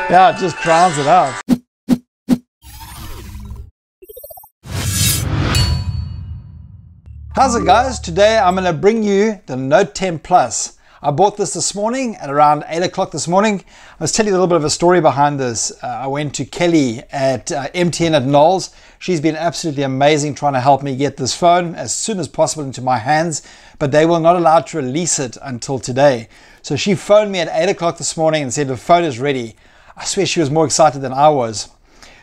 Yeah, it just drowns it out. How's it, guys? Today I'm going to bring you the Note 10 Plus. I bought this morning at around 8 o'clock this morning. I was telling you a little bit of a story behind this. I went to Kelly at MTN at Knowles. She's been absolutely amazing trying to help me get this phone as soon as possible into my hands, but they were not allowed to release it until today. So she phoned me at 8 o'clock this morning and said the phone is ready. I swear she was more excited than I was.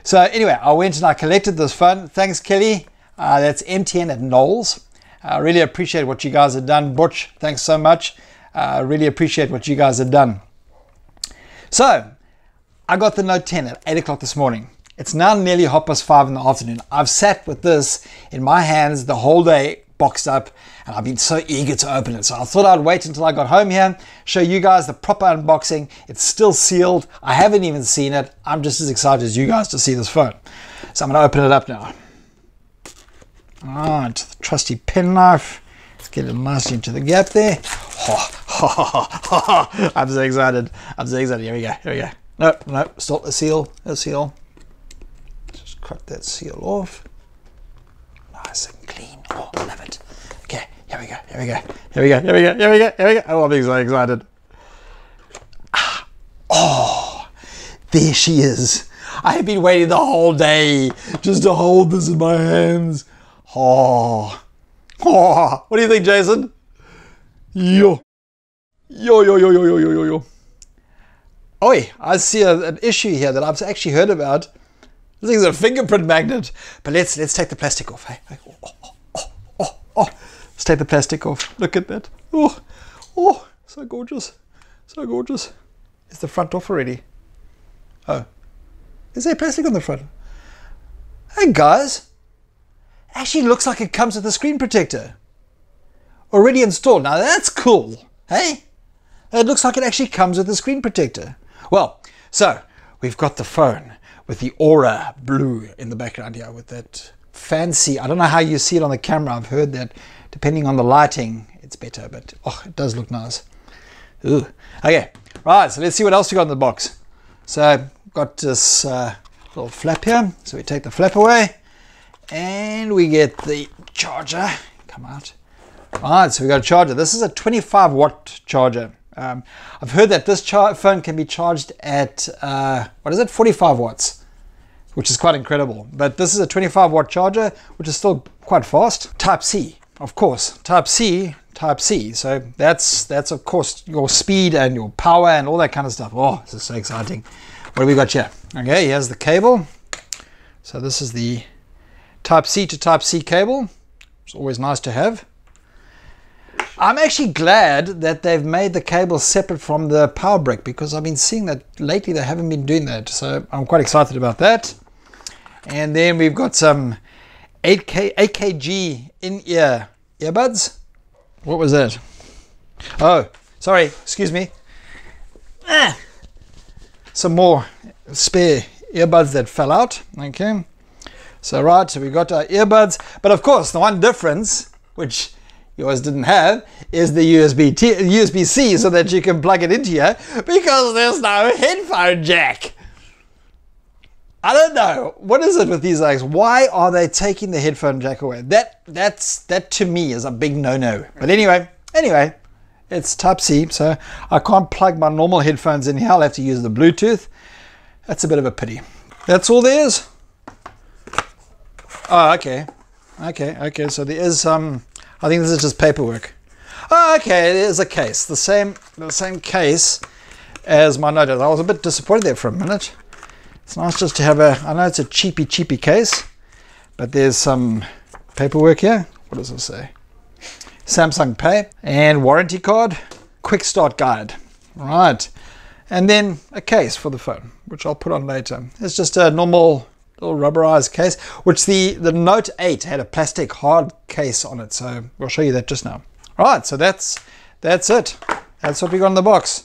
So anyway, I went and I collected this phone. Thanks, Kelly. That's MTN at Knowles. I really appreciate what you guys have done. Butch, thanks so much. I really appreciate what you guys have done. So, I got the Note 10 at 8 o'clock this morning. It's now nearly 5:30 in the afternoon. I've sat with this in my hands the whole day, boxed up, and I've been so eager to open it. So I thought I'd wait until I got home here, show you guys the proper unboxing. It's still sealed. I haven't even seen it. I'm just as excited as you guys to see this phone. So I'm going to open it up now. Ah, into the trusty penknife. Let's get it nicely into the gap there. I'm so excited. I'm so excited. Here we go. Here we go. No, stop the seal. The seal. Just cut that seal off. Nice and clean. Oh, I love it. Okay, here we go. Here we go. Here we go. Here we go. Here we go. Here we go. Oh, I'm so excited. Oh, there she is. I have been waiting the whole day just to hold this in my hands. Oh, what do you think, Jason? Yo. Oi, I see an issue here that I've actually heard about. This thing's a fingerprint magnet. But let's take the plastic off. Hey? Let's take the plastic off. Look at that. Oh, so gorgeous. So gorgeous. Is the front off already? Oh, is there plastic on the front? Hey, guys. Actually looks like it comes with a screen protector already installed. Now that's cool. Hey, it looks like it actually comes with a screen protector. Well, so we've got the phone with the aura blue in the background here with that fancy, I don't know how you see it on the camera. I've heard that depending on the lighting it's better, but oh, it does look nice. Ooh. Okay, right, so let's see what else we got in the box. So I've got this little flap here, so we take the flap away and we get the charger. Come out. Alright, so we got a charger. This is a 25 watt charger. I've heard that this phone can be charged at, 45 watts, which is quite incredible. But this is a 25 watt charger, which is still quite fast. Type C, of course. Type C. So that's of course your speed and your power and all that kind of stuff. Oh, this is so exciting. What do we got here? Okay, here's the cable. So this is the Type C to Type C cable. It's always nice to have. I'm actually glad that they've made the cable separate from the power brick, because I've been seeing that lately they haven't been doing that. So I'm quite excited about that. And then we've got some 8kg in-ear earbuds. What was that? Oh, sorry, excuse me. Some more spare earbuds that fell out. Okay. So right, so we got our earbuds, but of course the one difference, which yours didn't have, is the USB-C, so that you can plug it into here, because there's no headphone jack. I don't know, what is it with these things? Why are they taking the headphone jack away? That to me is a big no-no. But anyway, it's Type C, so I can't plug my normal headphones in here. I'll have to use the Bluetooth. That's a bit of a pity. That's all there is. Oh, okay, so there is some, I think this is just paperwork. Oh, okay, there's a case, the same case as my Note. I was a bit disappointed there for a minute. It's nice just to have I know it's a cheapy case, but there's some paperwork here. What does it say? Samsung Pay and warranty card, quick start guide. Right, and then a case for the phone, which I'll put on later. It's just a normal little rubberized case, which the Note 8 had a plastic hard case on it, so we'll show you that just now. Right, so that's it. That's what we got in the box.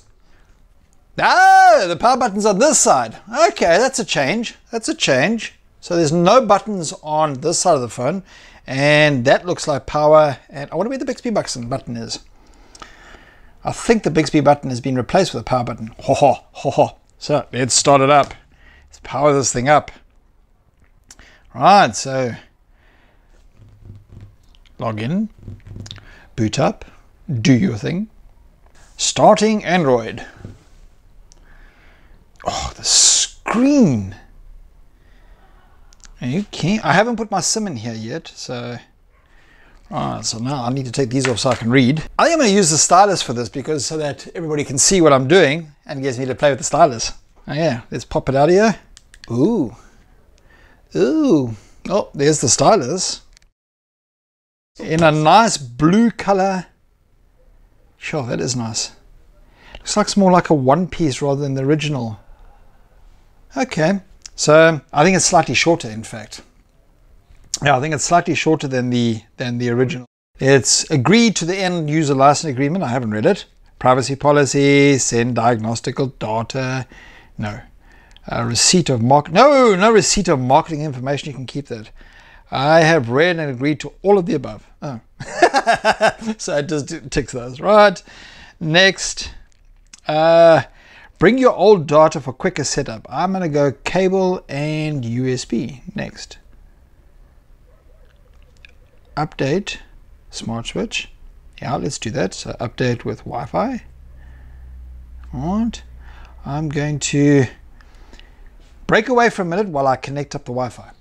Oh, the power button's on this side. Okay, that's a change. So there's no buttons on this side of the phone, and that looks like power. And I wonder where the Bixby button is. I think the Bixby button has been replaced with a power button. So let's start it up. Let's power this thing up. Right, so log in, boot up, do your thing. Starting Android. Oh, the screen. Okay, I haven't put my SIM in here yet, so so now I need to take these off so I can read. I think I'm going to use the stylus for this because so that everybody can see what I'm doing and gets me to play with the stylus. Oh yeah, let's pop it out of here. Ooh. Ooh. Oh, there's the stylus. In a nice blue color. Sure, that is nice. Looks like it's more like a one piece rather than the original. Okay, so I think it's slightly shorter in fact. Yeah, I think it's slightly shorter than the original. It's agreed to the end user license agreement. I haven't read it. Privacy policy, send diagnostical data. No. Receipt of no receipt of marketing information. You can keep that. I have read and agreed to all of the above. Oh. So it just ticks those. Right. Next. Bring your old data for quicker setup. I'm going to go cable and USB. Next. Update smart switch. Yeah, let's do that. So update with Wi-Fi. Alright. I'm going to break away for a minute while I connect up the Wi-Fi.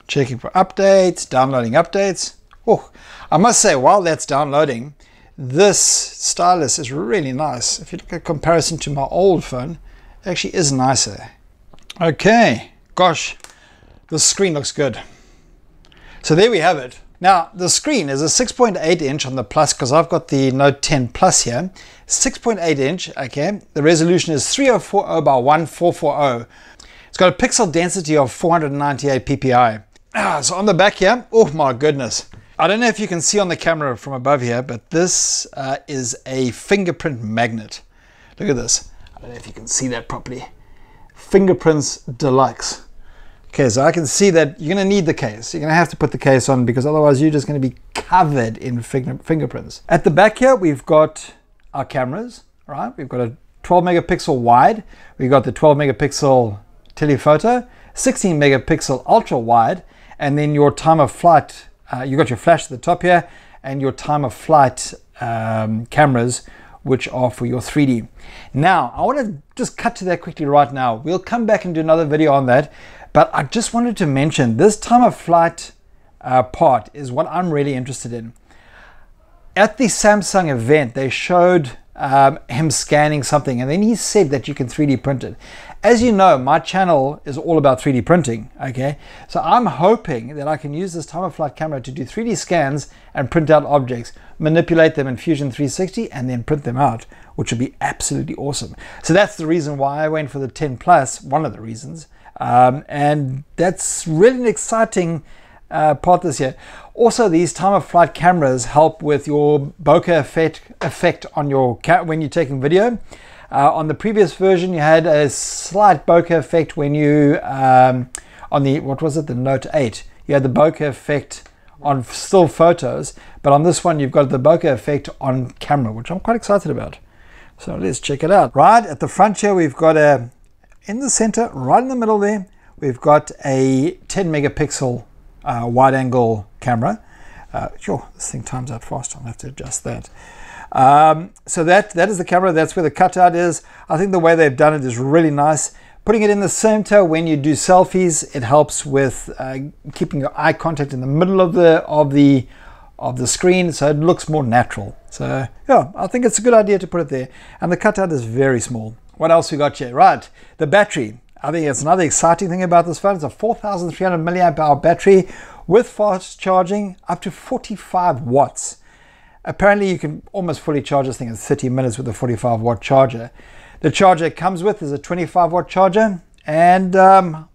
Checking for updates, downloading updates. Oh, I must say, while that's downloading, this stylus is really nice. If you look at comparison to my old phone, it actually is nicer. Okay, gosh, the screen looks good. So there we have it. Now, the screen is a 6.8 inch on the Plus because I've got the Note 10 Plus here. 6.8 inch, okay. The resolution is 3040 by 1440. It's got a pixel density of 498 ppi. So on the back here, oh my goodness. I don't know if you can see on the camera from above here, but this is a fingerprint magnet. Look at this. I don't know if you can see that properly. Fingerprints Deluxe. Okay, so I can see that you're going to need the case. You're going to have to put the case on because otherwise you're just going to be covered in fingerprints. At the back here, we've got our cameras, right? We've got a 12 megapixel wide. We've got the 12 megapixel telephoto, 16 megapixel ultra wide, and then your time of flight. You got your flash at the top here and your time of flight cameras, which are for your 3D. Now, I want to just cut to that quickly right now. We'll come back and do another video on that. But I just wanted to mention this time of flight part is what I'm really interested in. At the Samsung event, they showed him scanning something, and then he said that you can 3D print it. As you know, my channel is all about 3D printing, okay? So I'm hoping that I can use this time of flight camera to do 3D scans and print out objects, manipulate them in Fusion 360, and then print them out, which would be absolutely awesome. So that's the reason why I went for the 10 Plus, one of the reasons. And that's really an exciting part this year. Also, these time of flight cameras help with your bokeh effect on your when you're taking video. On the previous version, you had a slight bokeh effect when you on the the Note 8. You had the bokeh effect on still photos, but on this one, you've got the bokeh effect on camera, which I'm quite excited about. So let's check it out. Right at the front here, we've got in the center, right in the middle there, we've got a 10 megapixel wide angle camera. Sure, this thing times out fast. I'll have to adjust that. So that is the camera. That's where the cutout is. I think the way they've done it is really nice. Putting it in the center when you do selfies, it helps with keeping your eye contact in the middle of the screen, so it looks more natural. So yeah, I think it's a good idea to put it there. And the cutout is very small. What else we got here? Right, the battery. I think it's another exciting thing about this phone. It's a 4,300 milliamp hour battery with fast charging up to 45 watts. Apparently you can almost fully charge this thing in 30 minutes with a 45 watt charger. The charger it comes with is a 25 watt charger, and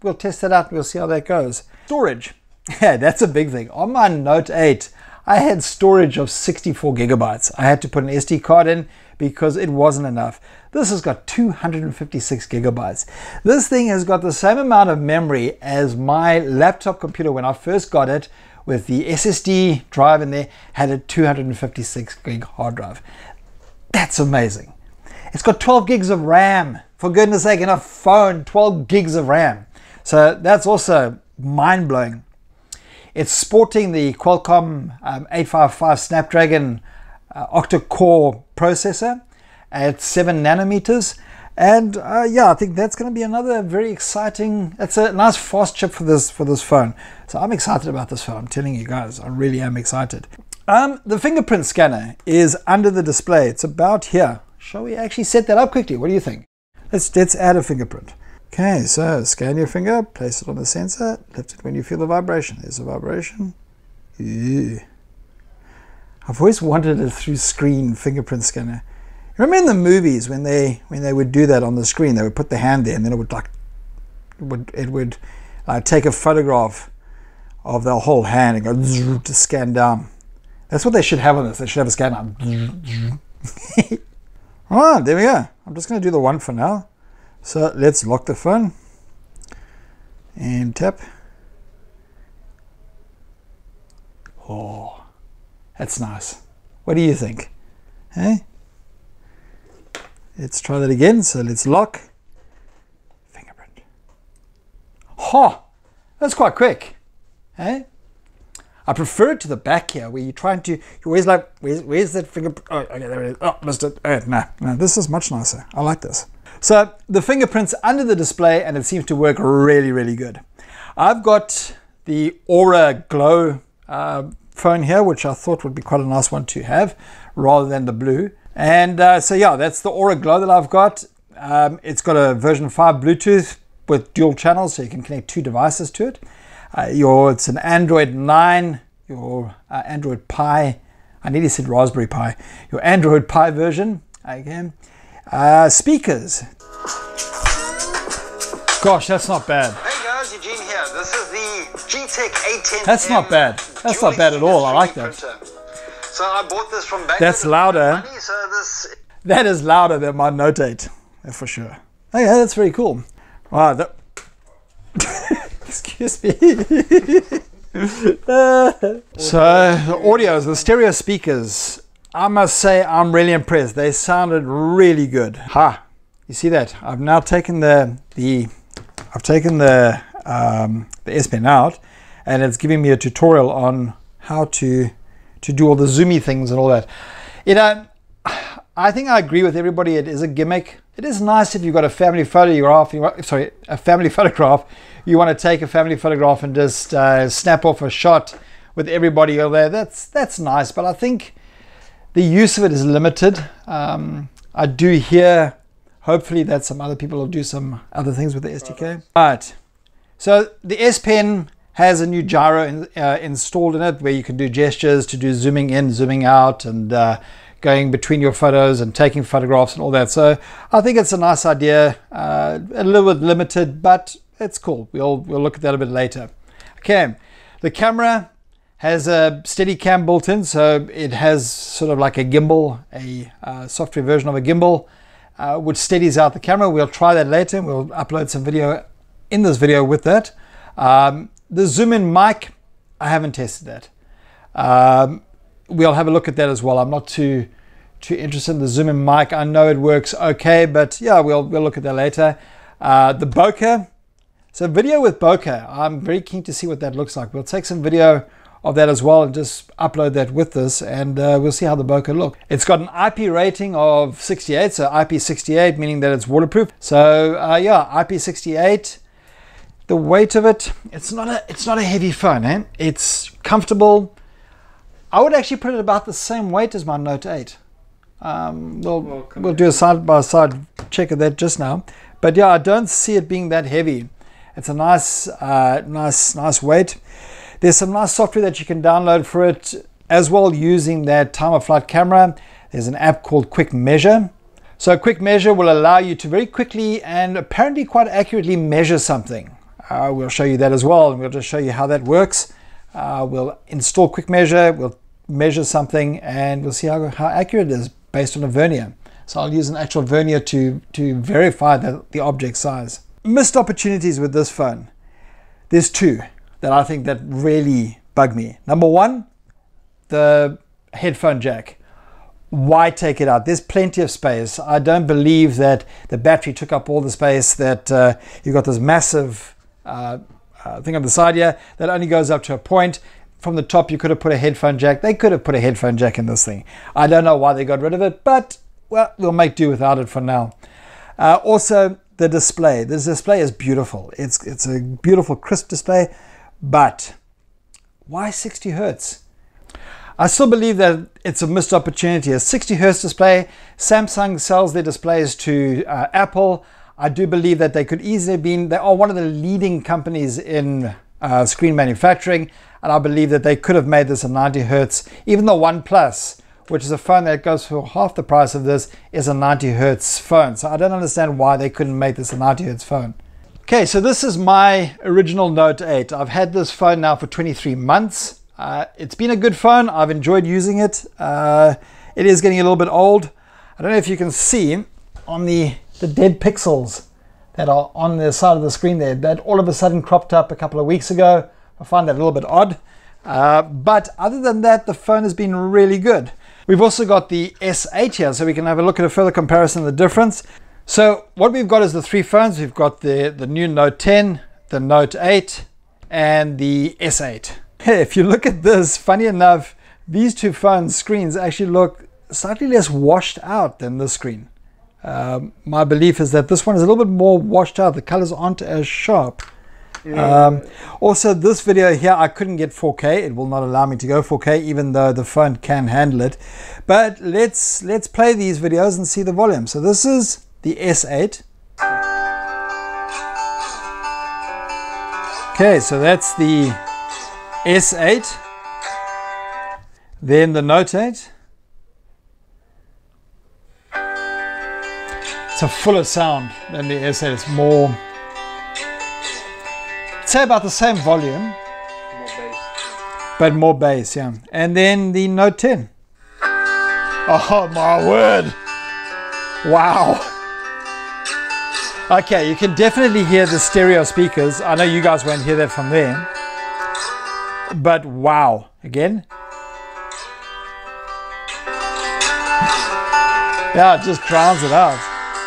we'll test that out and we'll see how that goes. Storage. Yeah, that's a big thing. On my Note 8, I had storage of 64 gigabytes. I had to put an SD card in because it wasn't enough. This has got 256 gigabytes. This thing has got the same amount of memory as my laptop computer when I first got it, with the SSD drive in there, had a 256 gig hard drive. That's amazing. It's got 12 gigs of RAM. for goodness sake, in a phone, 12 gigs of RAM. So that's also mind-blowing. It's sporting the Qualcomm 855 Snapdragon octa-core processor at 7 nanometers. And yeah, I think that's going to be another very exciting, it's a nice fast chip for this phone. So I'm excited about this phone. I'm telling you guys, I really am excited. The fingerprint scanner is under the display. It's about here. Shall we actually set that up quickly? What do you think? Let's add a fingerprint. Okay, so scan your finger, place it on the sensor, lift it when you feel the vibration. There's a vibration. Ew. I've always wanted a through screen fingerprint scanner. Remember in the movies when they would do that on the screen, they would put the hand there and then it would take a photograph of the whole hand and go to scan down. That's what they should have on this. They should have a scan down. Alright, there we go. I'm just going to do the one for now. So let's lock the phone and tap. Oh, that's nice. What do you think? Hey? Let's try that again. So let's lock. Fingerprint. Ha! That's quite quick. Hey? I prefer it to the back here where you're trying to, you're always like, where's that fingerprint? Oh, okay, there it is. Oh, missed it. No, this is much nicer. I like this. So the fingerprint's under the display and it seems to work really, really good. I've got the Aura Glow phone here, which I thought would be quite a nice one to have rather than the blue. And so yeah, that's the Aura Glow that I've got. It's got a version 5 Bluetooth with dual channels, so you can connect 2 devices to it. It's an Android 9, your Android Pi, I nearly said Raspberry Pi, your Android Pi version. Again. Speakers. Gosh, that's not bad. Hey guys, Eugene here. This is the G-Tech A10. That's not bad. That's not bad at all. I like that. So I bought this from back. That's louder. Money, so this... That is louder than my Note 8, for sure. Okay, that's very cool. Wow, that... Excuse me. So the audio, the stereo speakers, I must say I'm really impressed. They sounded really good. Ha! You see that? I've now taken the S Pen out, and it's giving me a tutorial on how to do all the zoomy things and all that. You know, I think I agree with everybody. It is a gimmick. It is nice if you've got a family photograph. A family photograph. You want to take a family photograph and just snap off a shot with everybody over there. That's nice, but I think the use of it is limited. I do hear, hopefully, that some other people will do some other things with the SDK. Right. So the S Pen has a new gyro installed in it, where you can do gestures to do zooming in, zooming out, and going between your photos and taking photographs and all that. So I think it's a nice idea. A little bit limited, but it's cool. We'll look at that a bit later. Okay, the camera has a Steadicam built in, so it has sort of like a gimbal, a software version of a gimbal, which steadies out the camera. We'll try that later. We'll upload some video in this video with that. The zoom in mic, I haven't tested that. We'll have a look at that as well. I'm not too interested in the zoom in mic. I know it works okay, but yeah, we'll look at that later. The bokeh. So video with bokeh, I'm very keen to see what that looks like. We'll take some video of that as well and just upload that with this, and we'll see how the bokeh look. It's got an IP rating of 68, so IP68, meaning that it's waterproof. So yeah, IP68. The weight of it, it's not a heavy phone, eh? It's comfortable. I would actually put it about the same weight as my Note 8. We'll do a side-by-side check of that just now. But yeah, I don't see it being that heavy. It's a nice weight. There's some nice software that you can download for it as well, using that time-of-flight camera. There's an app called Quick Measure. So Quick Measure will allow you to very quickly and apparently quite accurately measure something. We'll show you that as well, and we'll just show you how that works. We'll install Quick Measure, we'll measure something, and we'll see how accurate it is based on a vernier. So I'll use an actual vernier to verify the object size. Missed opportunities with this phone. There's two that I think that really bug me. Number one, the headphone jack. why take it out? There's plenty of space. I don't believe that the battery took up all the space, that you've got this massive thing on the side here that only goes up to a point. From the top, you could have put a headphone jack. They could have put a headphone jack in this thing. I don't know why they got rid of it, but well, we'll make do without it for now. Also, the display. This display is beautiful. It's a beautiful, crisp display, but why 60 hertz? I still believe that it's a missed opportunity. A 60 hertz display. Samsung sells their displays to Apple. I do believe that they could easily have been, they are one of the leading companies in screen manufacturing, and I believe that they could have made this a 90 hertz. Even the OnePlus, which is a phone that goes for half the price of this, is a 90 hertz phone. So I don't understand why they couldn't make this a 90 hertz phone. Okay, so this is my original Note 8. I've had this phone now for 23 months. It's been a good phone. I've enjoyed using it. It is getting a little bit old. I don't know if you can see on the dead pixels that are on the side of the screen there, that all of a sudden cropped up a couple of weeks ago. I find that a little bit odd. But other than that, the phone has been really good. We've also got the S8 here, so we can have a look at a further comparison of the difference. So what we've got is the three phones. We've got the new Note 10, the Note 8, and the S8. If you look at this, funny enough, these two phones' screens actually look slightly less washed out than this screen. My belief is that this one is a little bit more washed out. The colors aren't as sharp. Also, this video here, I couldn't get 4K. It will not allow me to go 4K, even though the phone can handle it. But let's play these videos and see the volume. So this is the S8. Okay, so that's the S8. Then the Note 8. It's a fuller sound than the S8. It's more, say about the same volume, more bass. But more bass, yeah. And then the Note 10. Oh my word! Wow. Okay, you can definitely hear the stereo speakers. I know you guys won't hear that from there, but wow! Again. Yeah, it just drowns it out.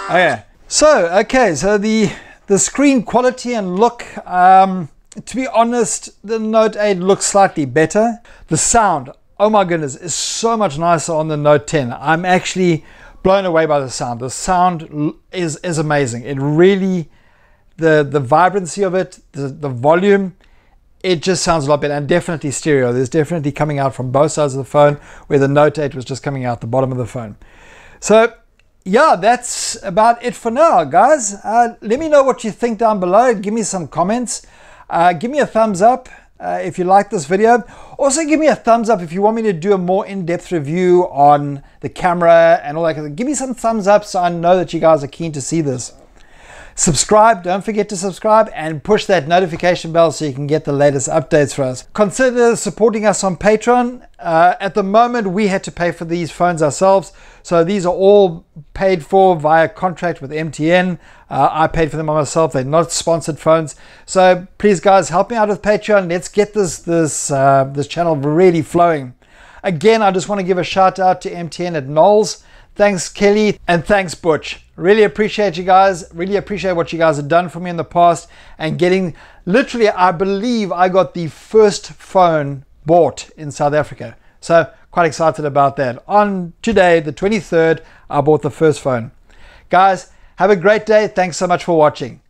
Okay, so the screen quality and look, to be honest, the Note 8 looks slightly better. The sound, oh my goodness, is so much nicer on the Note 10. I'm actually blown away by the sound. The sound is amazing. It really, the vibrancy of it, the volume, it just sounds a lot better, and definitely stereo. There's definitely coming out from both sides of the phone, where the Note 8 was just coming out the bottom of the phone. So yeah, that's about it for now, guys. Let me know what you think down below. Give me some comments. Give me a thumbs up if you like this video. Also, give me a thumbs up if you want me to do a more in-depth review on the camera and all that. Give me some thumbs up so I know that you guys are keen to see this. Subscribe, don't forget to subscribe, and push that notification bell so you can get the latest updates for us. Consider supporting us on Patreon. At the moment, we had to pay for these phones ourselves, so these are all paid for via contract with MTN. I paid for them myself. They're not sponsored phones, so please guys, help me out with Patreon. Let's get this channel really flowing. Again, I just want to give a shout out to MTN at Knowles. Thanks Kelly, and thanks Butch. Really appreciate you guys. Really appreciate what you guys have done for me in the past, and getting, literally, I believe I got the first phone bought in South Africa. So quite excited about that. On today, the 23rd, I bought the first phone. Guys, have a great day. Thanks so much for watching.